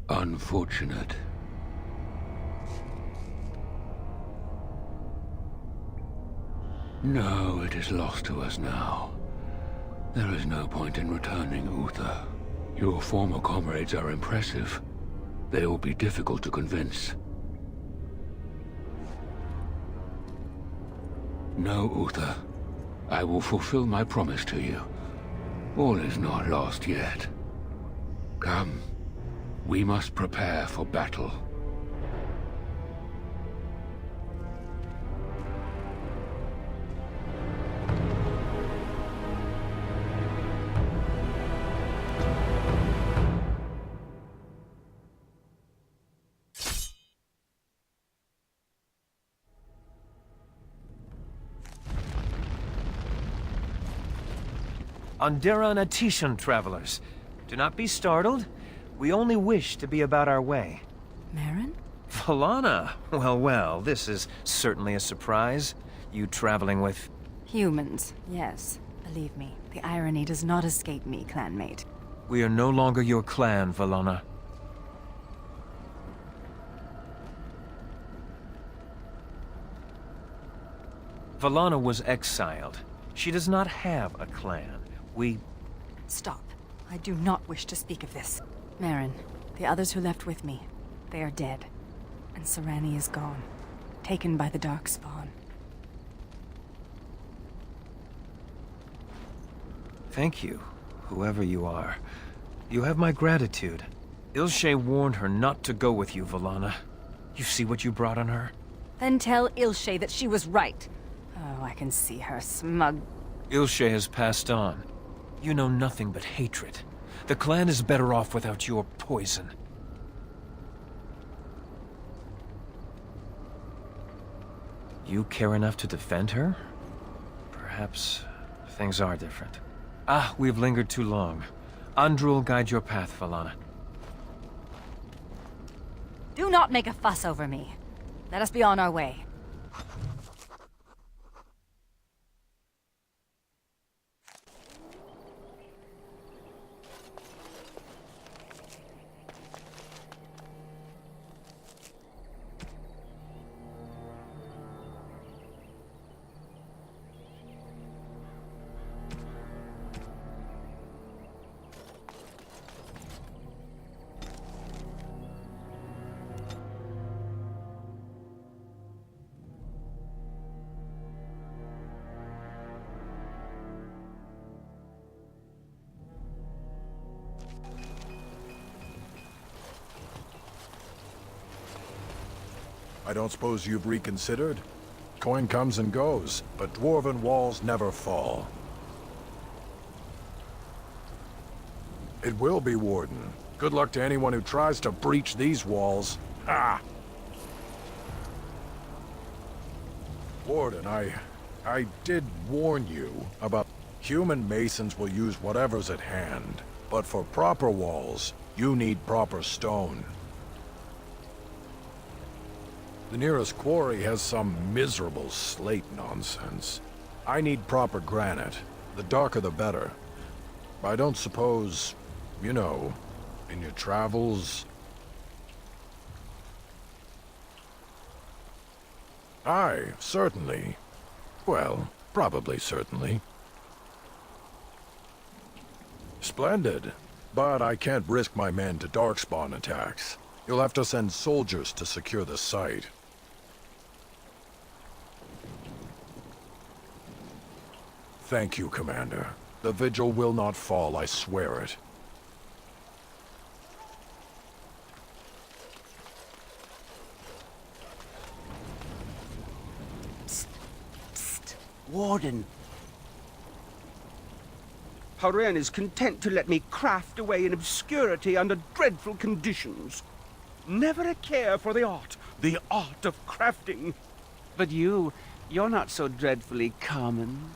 Unfortunate. No, it is lost to us now. There is no point in returning, Uther. Your former comrades are impressive. They will be difficult to convince. No, Uther. I will fulfill my promise to you. All is not lost yet. Come. We must prepare for battle. Andera and Atishan, travelers. Do not be startled. We only wish to be about our way. Merrin? Valana! Well, well, this is certainly a surprise. You traveling with... Humans, yes. Believe me, the irony does not escape me, clanmate. We are no longer your clan, Valana. Valana was exiled. She does not have a clan. Stop. I do not wish to speak of this. Merrin, the others who left with me, they are dead. And Serani is gone. Taken by the Darkspawn. Thank you, whoever you are. You have my gratitude. Ilshay warned her not to go with you, Valana. You see what you brought on her? Then tell Ilshay that she was right. Oh, I can see her smug. Ilshay has passed on. You know nothing but hatred. The clan is better off without your poison. You care enough to defend her? Perhaps things are different. Ah, we've lingered too long. Andrew will guide your path, Valana. Do not make a fuss over me. Let us be on our way. I don't suppose you've reconsidered? Coin comes and goes, but dwarven walls never fall. It will be, Warden. Good luck to anyone who tries to breach these walls. Ha! Warden, I did warn you about... Human masons will use whatever's at hand. But for proper walls, you need proper stone. The nearest quarry has some miserable slate nonsense. I need proper granite. The darker the better. I don't suppose, you know, in your travels... Aye, certainly. Well, probably certainly. Splendid. But I can't risk my men to Darkspawn attacks. You'll have to send soldiers to secure the site. Thank you, Commander. The Vigil will not fall, I swear it. Psst. Psst. Warden. Haren is content to let me craft away in obscurity under dreadful conditions. Never a care for the art of crafting. But you're not so dreadfully common.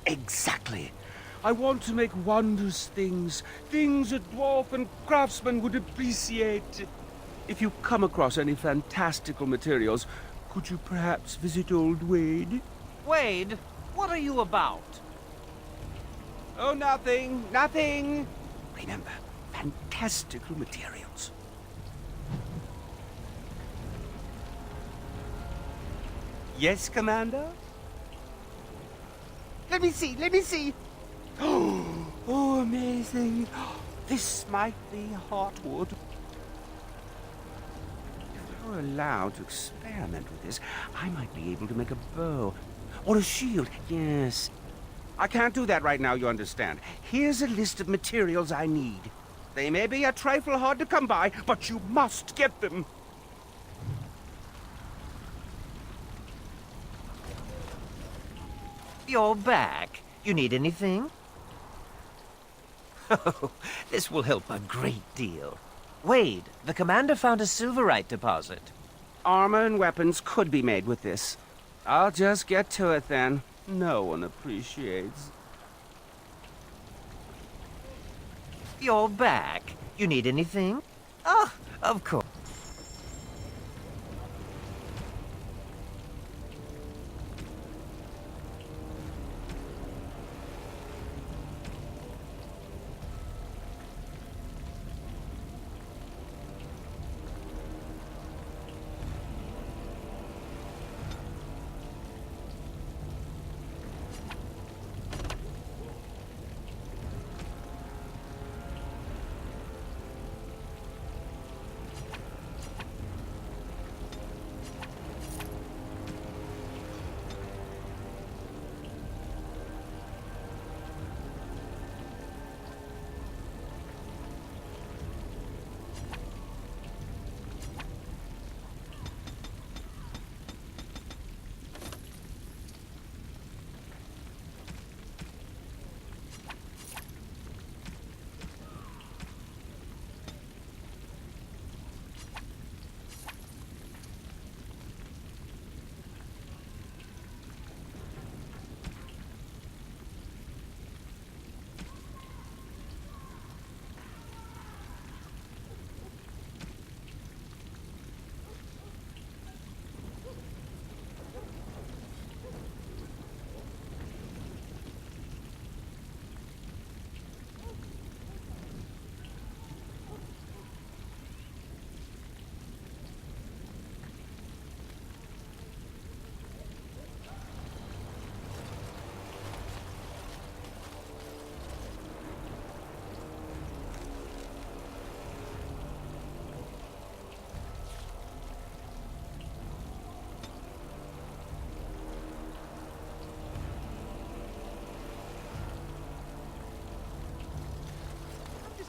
Exactly. I want to make wondrous things. Things a dwarf and craftsman would appreciate. If you come across any fantastical materials, could you perhaps visit old Wade? Wade? What are you about? Oh, nothing. Nothing. Remember, fantastical materials. Yes, Commander? Let me see, let me see. Oh, amazing. This might be hardwood. If I were allowed to experiment with this, I might be able to make a bow. Or a shield, yes. I can't do that right now, you understand. Here's a list of materials I need. They may be a trifle hard to come by, but you must get them. You're back. You need anything? Oh, this will help a great deal. Wade, the commander found a silverite deposit. Armor and weapons could be made with this. I'll just get to it then. No one appreciates. You're back. You need anything? Oh, of course.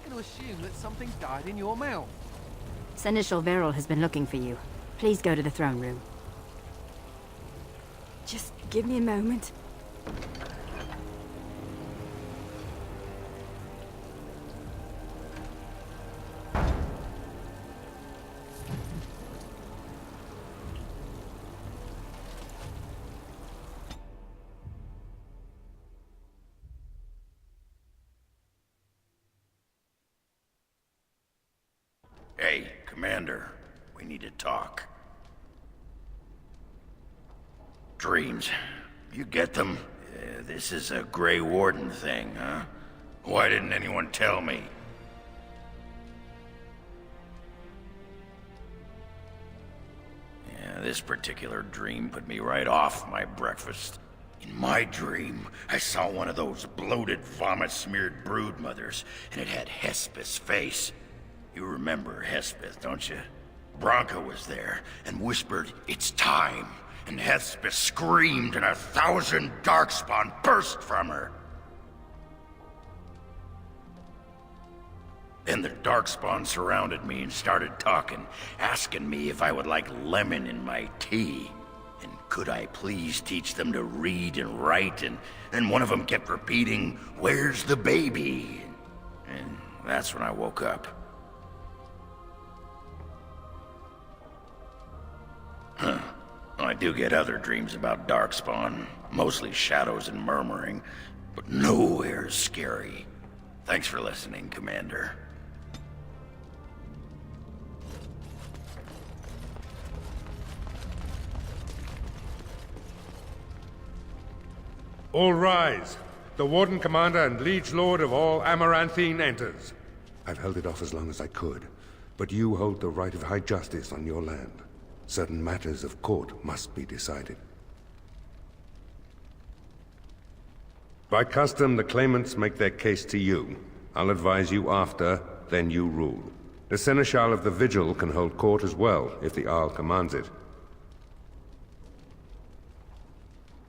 To assume that something died in your mouth. Seneschal Veril has been looking for you. Please go to the throne room. Just give me a moment. Hey, Commander, we need to talk. Dreams. You get them? This is a Grey Warden thing, huh? Why didn't anyone tell me? Yeah, this particular dream put me right off my breakfast. In my dream, I saw one of those bloated, vomit-smeared broodmothers, and it had Hespeth's face. You remember Hespeth, don't you? Bronca was there and whispered, "It's time." And Hespeth screamed and 1,000 Darkspawn burst from her. Then the Darkspawn surrounded me and started talking, asking me if I would like lemon in my tea. And could I please teach them to read and write? And then one of them kept repeating, "Where's the baby?" And that's when I woke up. Huh. I do get other dreams about Darkspawn, mostly shadows and murmuring, but nowhere scary. Thanks for listening, Commander. All rise. The Warden Commander and Liege Lord of all Amaranthine enters. I've held it off as long as I could, but you hold the right of high justice on your land. Certain matters of court must be decided. By custom, the claimants make their case to you. I'll advise you after, then you rule. The Seneschal of the Vigil can hold court as well, if the Arl commands it.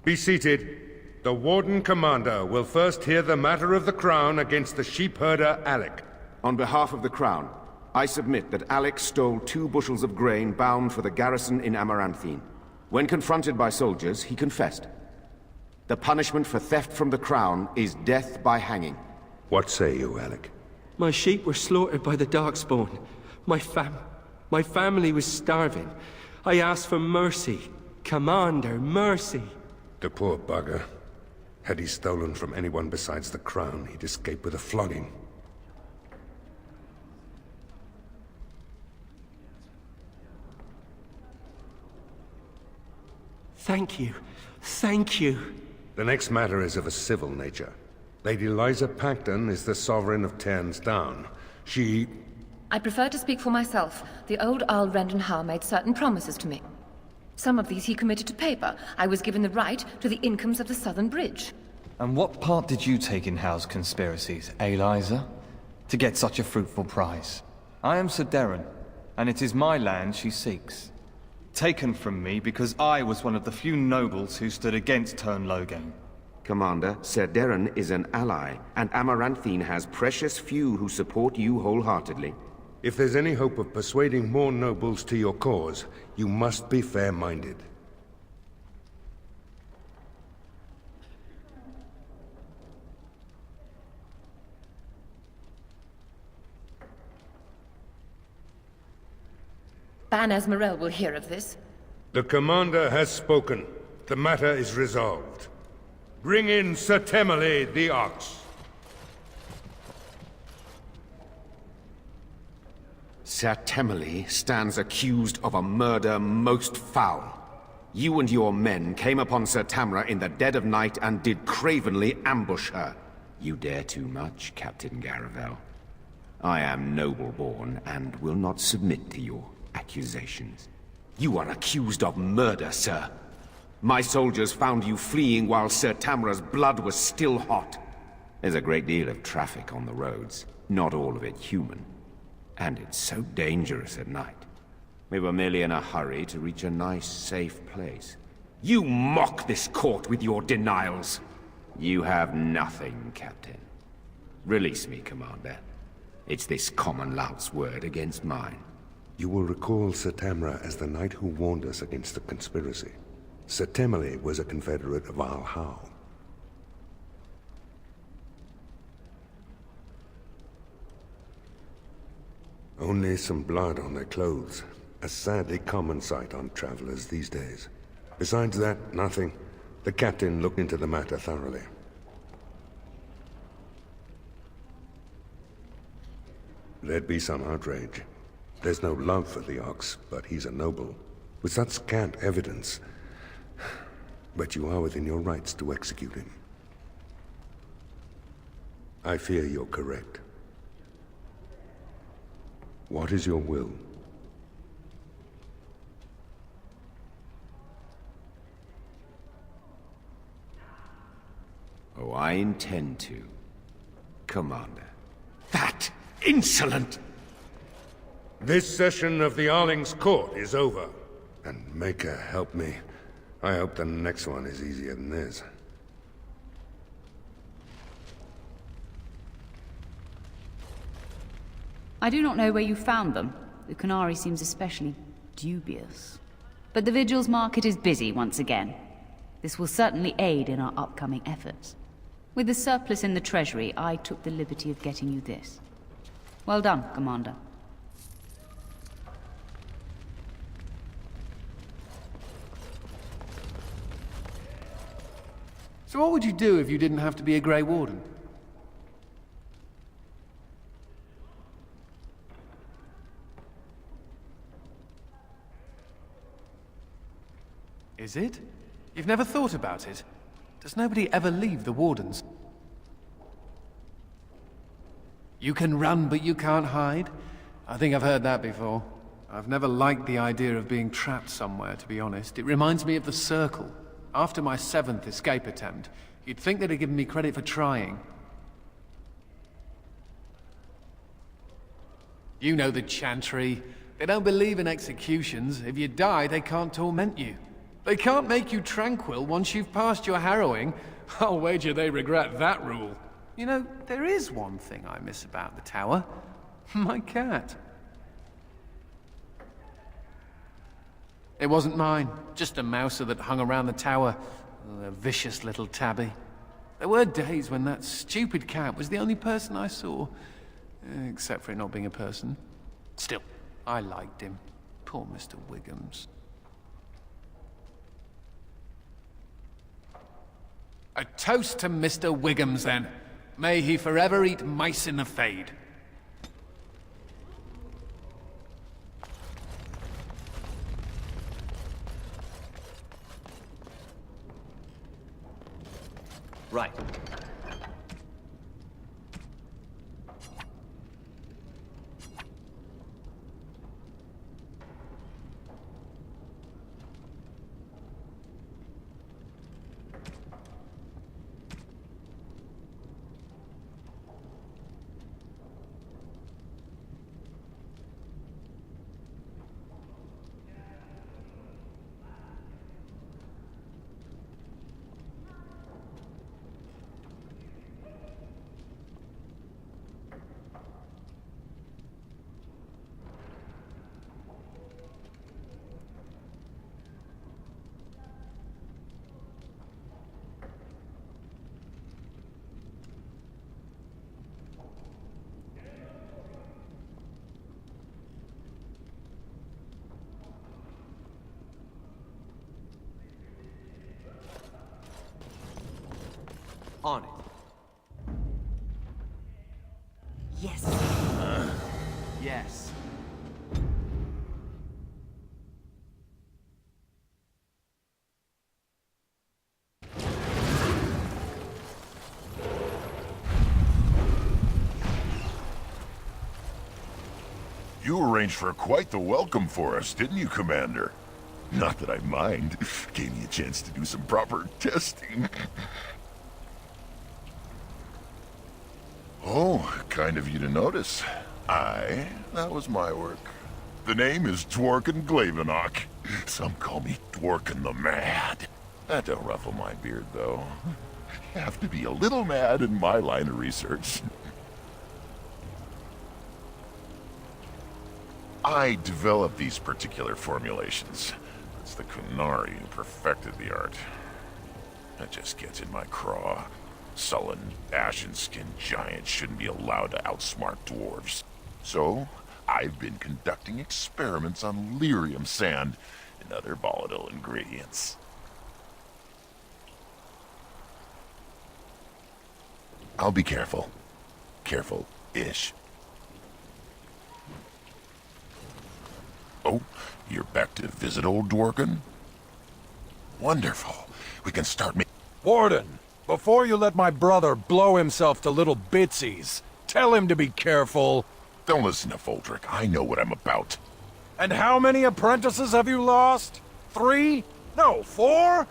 Be seated. The Warden Commander will first hear the matter of the Crown against the sheepherder Alec. On behalf of the Crown, I submit that Alec stole 2 bushels of grain bound for the garrison in Amaranthine. When confronted by soldiers, he confessed. The punishment for theft from the Crown is death by hanging. What say you, Alec? My sheep were slaughtered by the Darkspawn. My family was starving. I asked for mercy. Commander, mercy. The poor bugger. Had he stolen from anyone besides the Crown, he'd escape with a flogging. Thank you. Thank you. The next matter is of a civil nature. Lady Liza Pacton is the sovereign of Terns Down. She... I prefer to speak for myself. The old Arl Rendenhar made certain promises to me. Some of these he committed to paper. I was given the right to the incomes of the Southern Bridge. And what part did you take in Hal's conspiracies, Liza? To get such a fruitful prize? I am Sir Darren, and it is my land she seeks. Taken from me because I was one of the few nobles who stood against Turn Loghain. Commander, Sir Darren is an ally, and Amaranthine has precious few who support you wholeheartedly. If there's any hope of persuading more nobles to your cause, you must be fair-minded. Ban Esmerel will hear of this. The Commander has spoken. The matter is resolved. Bring in Sir Temele the Ox. Sir Temele stands accused of a murder most foul. You and your men came upon Sir Tamra in the dead of night and did cravenly ambush her. You dare too much, Captain Garavel. I am noble-born and will not submit to your accusations. You are accused of murder, sir. My soldiers found you fleeing while Sir Tamra's blood was still hot. There's a great deal of traffic on the roads, not all of it human. And it's so dangerous at night. We were merely in a hurry to reach a nice, safe place. You mock this court with your denials. You have nothing, Captain. Release me, Commander. It's this common lout's word against mine. You will recall Sir Tamra as the knight who warned us against the conspiracy. Sir Temele was a confederate of Arl Howe. Only some blood on their clothes. A sadly common sight on travelers these days. Besides that, nothing. The captain looked into the matter thoroughly. There'd be some outrage. There's no love for the Ox, but he's a noble. With such scant evidence. But you are within your rights to execute him. I fear you're correct. What is your will? Oh, I intend to, Commander. That insolent! This session of the Arling's court is over. And Maker help me. I hope the next one is easier than this. I do not know where you found them. The Canary seems especially dubious. But the Vigil's market is busy once again. This will certainly aid in our upcoming efforts. With the surplus in the treasury, I took the liberty of getting you this. Well done, Commander. So what would you do if you didn't have to be a Grey Warden? Is it? You've never thought about it? Does nobody ever leave the Wardens? You can run, but you can't hide? I think I've heard that before. I've never liked the idea of being trapped somewhere, to be honest. It reminds me of the Circle. After my 7th escape attempt, you'd think they'd have given me credit for trying. You know the chantry. They don't believe in executions. If you die, they can't torment you. They can't make you tranquil once you've passed your harrowing. I'll wager they regret that rule. You know, there is one thing I miss about the tower. My cat. It wasn't mine, just a mouser that hung around the tower. A vicious little tabby. There were days when that stupid cat was the only person I saw. Except for it not being a person. Still, I liked him. Poor Mr. Wiggums. A toast to Mr. Wiggums, then. May he forever eat mice in the Fade. Right. On it. Yes. Yes. You arranged for quite the welcome for us, didn't you, Commander? Not that I mind. Gave me a chance to do some proper testing. Oh, kind of you to notice. That was my work. The name is Dworkin Glavenok. Some call me Dworkin the Mad. That don't ruffle my beard, though. Have to be a little mad in my line of research. I developed these particular formulations. It's the Qunari who perfected the art. That just gets in my craw. Sullen, ashen-skinned giants shouldn't be allowed to outsmart dwarves. So, I've been conducting experiments on lyrium sand and other volatile ingredients. I'll be careful. Careful-ish. Oh, you're back to visit old Dworkin? Wonderful. We can start Warden! Before you let my brother blow himself to little bitsies, tell him to be careful. Don't listen to Foldrick. I know what I'm about. And how many apprentices have you lost? 3? No, 4?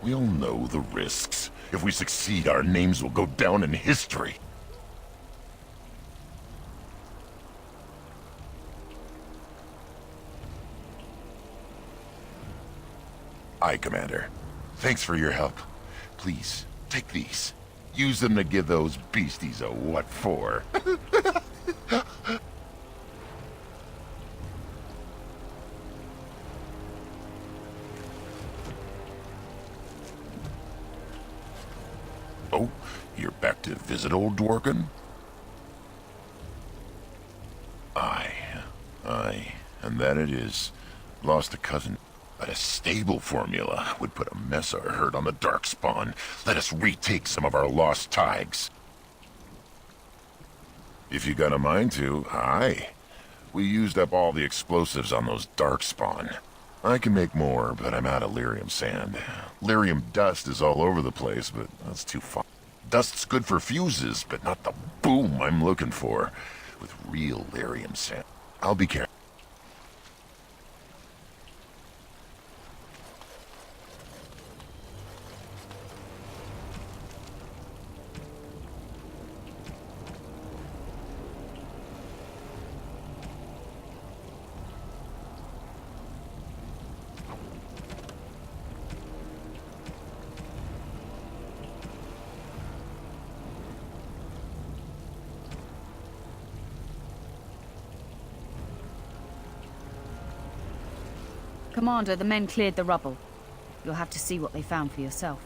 We'll know the risks. If we succeed, our names will go down in history. Aye, Commander. Thanks for your help. Please. Take these. Use them to give those beasties a what for. Oh, you're back to visit old Dworkin? Aye, and that it is. Lost a cousin. But a stable formula would put a mess of hurt on the Darkspawn. Let us retake some of our lost tigers. If you got a mind to, aye. We used up all the explosives on those Darkspawn. I can make more, but I'm out of lyrium sand. Lyrium dust is all over the place, but that's too far. Dust's good for fuses, but not the boom I'm looking for. With real lyrium sand. I'll be careful. Commander, the men cleared the rubble. You'll have to see what they found for yourself.